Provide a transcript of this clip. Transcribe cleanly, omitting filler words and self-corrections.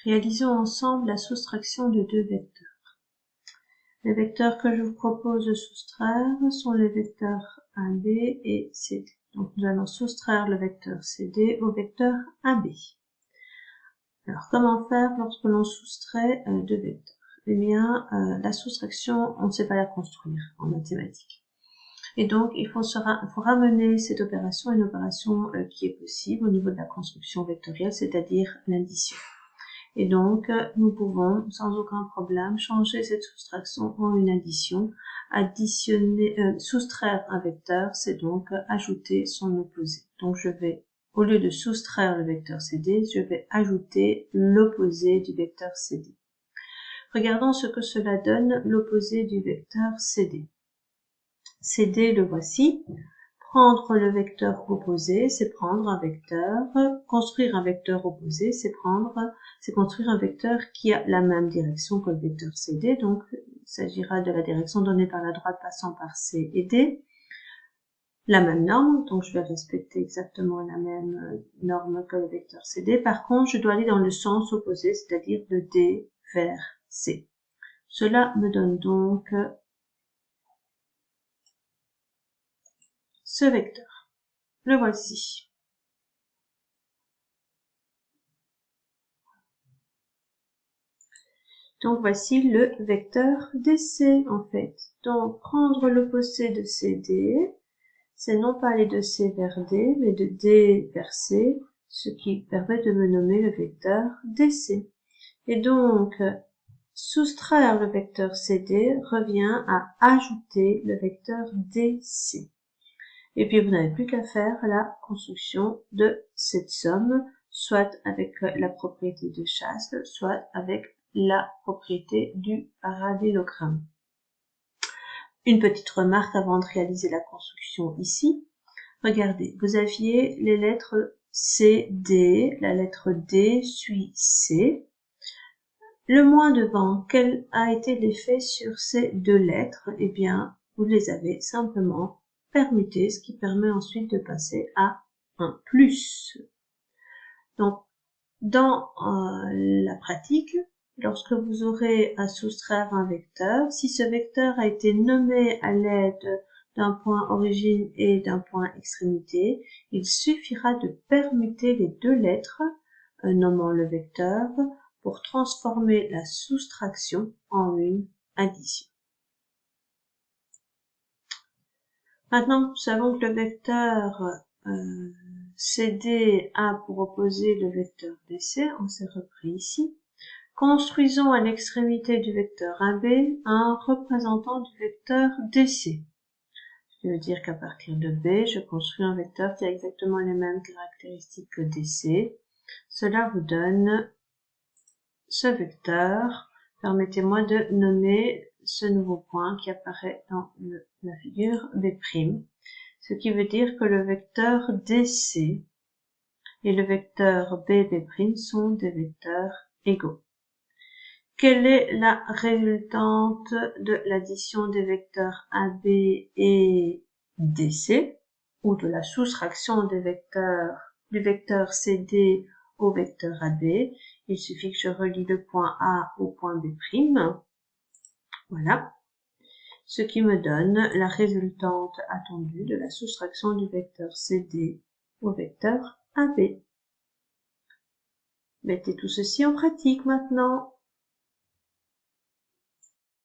Réalisons ensemble la soustraction de deux vecteurs. Les vecteurs que je vous propose de soustraire sont les vecteurs AB et CD. Donc nous allons soustraire le vecteur CD au vecteur AB. Alors comment faire lorsque l'on soustrait deux vecteurs? Eh bien, la soustraction, on ne sait pas la construire en mathématiques. Et donc, il faut ramener cette opération à une opération qui est possible au niveau de la construction vectorielle, c'est-à-dire l'addition. Et donc, nous pouvons, sans aucun problème, changer cette soustraction en une addition. Soustraire un vecteur, c'est donc ajouter son opposé. Donc, je vais, au lieu de soustraire le vecteur CD, je vais ajouter l'opposé du vecteur CD. Regardons ce que cela donne, l'opposé du vecteur CD. CD, le voici. Prendre le vecteur opposé, c'est prendre un vecteur. Construire un vecteur opposé, c'est construire un vecteur qui a la même direction que le vecteur CD. Donc, il s'agira de la direction donnée par la droite passant par C et D. La même norme, donc je vais respecter exactement la même norme que le vecteur CD. Par contre, je dois aller dans le sens opposé, c'est-à-dire de D vers C. Cela me donne donc ce vecteur. Le voici. Donc voici le vecteur DC en fait. Donc prendre l'opposé de CD, c'est non pas aller de C vers D, mais de D vers C, ce qui permet de me nommer le vecteur DC. Et donc, soustraire le vecteur CD revient à ajouter le vecteur DC. Et puis vous n'avez plus qu'à faire la construction de cette somme, soit avec la propriété de chasse, soit avec la propriété du parallélogramme. Une petite remarque avant de réaliser la construction ici. Regardez, vous aviez les lettres C, D, la lettre D suit C. Le moins devant, quel a été l'effet sur ces deux lettres? Eh bien, vous les avez simplement permuté, ce qui permet ensuite de passer à un plus. Donc, dans la pratique, lorsque vous aurez à soustraire un vecteur, si ce vecteur a été nommé à l'aide d'un point origine et d'un point extrémité, il suffira de permuter les deux lettres, nommant le vecteur, pour transformer la soustraction en une addition. Maintenant, nous savons que le vecteur CD a pour opposé le vecteur DC, on s'est repris ici. Construisons à l'extrémité du vecteur AB un représentant du vecteur DC. Ce qui veut dire qu'à partir de B, je construis un vecteur qui a exactement les mêmes caractéristiques que DC. Cela vous donne ce vecteur. Permettez-moi de nommer ce nouveau point qui apparaît dans la figure B', ce qui veut dire que le vecteur DC et le vecteur BB' sont des vecteurs égaux. Quelle est la résultante de l'addition des vecteurs AB et DC, ou de la soustraction des vecteurs du vecteur CD au vecteur AB? Il suffit que je relie le point A au point B'. Voilà. Ce qui me donne la résultante attendue de la soustraction du vecteur CD au vecteur AB. Mettez tout ceci en pratique maintenant.